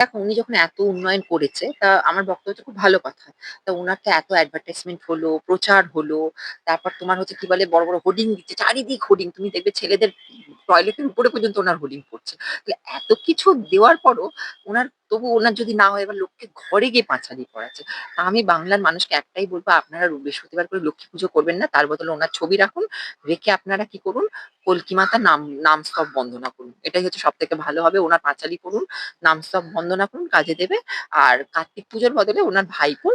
দেখো উনি যখন এত উন্নয়ন করেছে তা আমার বক্তব্য হচ্ছে খুব ভালো কথা। তা উনার তো এত অ্যাডভার্টাইজমেন্ট হলো, প্রচার হলো, তারপর তোমার হচ্ছে কি বলে বড় বড় হোর্ডিং দিচ্ছে, চারিদিক হোর্ডিং, তুমি দেখবে ছেলেদের টয়লেটের উপরে পর্যন্ত ওনার হোর্ডিং পড়ছে। তাহলে এত কিছু দেওয়ার পরও ওনার, তবু ওনার যদি না হয় এবার লোককে ঘরে গিয়ে পাঁচালি পড়াচ্ছে। তা আমি বাংলার মানুষকে একটাই বলবো, আপনারা বৃহস্পতিবার করে লক্ষ্মী পুজো করবেন না, তার বদলে ওনার ছবি রাখুন, রেখে আপনারা কি করুন, কলকি মাতা নাম স্তব বন্দনা করুন, এটাই হচ্ছে সব থেকে ভালো হবে। ওনার পাঁচালি করুন, নাম স্তব বন্দনা করুন, কাজে দেবে। আর কার্তিক পুজোর বদলে ওনার ভাইপোর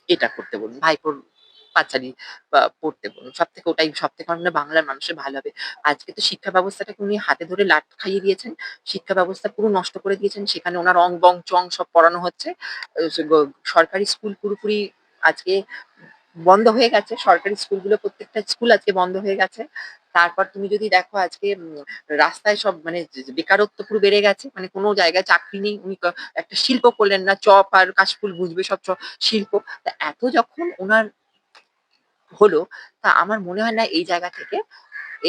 এটা করতে বলুন, ভাইপোর পাঁচালী বা পড়তে বলুন, সব থেকে ওটাই সব থেকে মানে বাংলার মানুষের ভালো হবে। আজকে তো শিক্ষা ব্যবস্থাটাকে উনি হাতে ধরে লাট খাইয়ে দিয়েছেন, শিক্ষা ব্যবস্থা পুরো নষ্ট করে দিয়েছেন, সেখানে ওনার অং বং চং সব পড়ানো হচ্ছে। সরকারি স্কুল পুরোপুরি আজকে বন্ধ হয়ে গেছে, সরকারি স্কুলগুলো প্রত্যেকটা স্কুল আজকে বন্ধ হয়ে গেছে। তারপর তুমি যদি দেখো আজকে রাস্তায় সব মানে বেকারত্ব পুরো বেড়ে গেছে, মানে কোনো জায়গায় চাকরি নেই। উনি একটা শিল্প করলেন না, চপ আর কাশফুল বুঝবে সব শিল্প। তা এত যখন ওনার হলো, তা আমার মনে হয় না এই জায়গা থেকে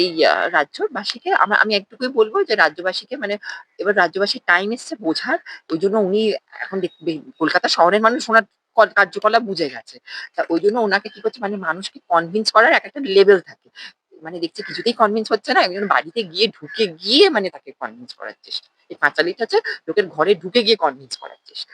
এই রাজ্যবাসীকে আমি একটুকুই বলবো যে রাজ্যবাসীকে মানে এবার রাজ্যবাসীর টাইম এসছে বোঝার। ওই জন্য উনি এখন কলকাতা শহরের মানুষ ওনার কার্যকলাপ বুঝে গেছে। তা ওই জন্য ওনাকে কি করছে, মানে মানুষকে কনভিন্স করার একটা লেভেল থাকে, মানে দেখছে কিছুতেই কনভিন্স হচ্ছে না, একজন বাড়িতে গিয়ে ঢুকে গিয়ে মানে তাকে কনভিন্স করার চেষ্টা। এই পাঁচালিটা হচ্ছে লোকের ঘরে ঢুকে গিয়ে কনভিন্স করার চেষ্টা।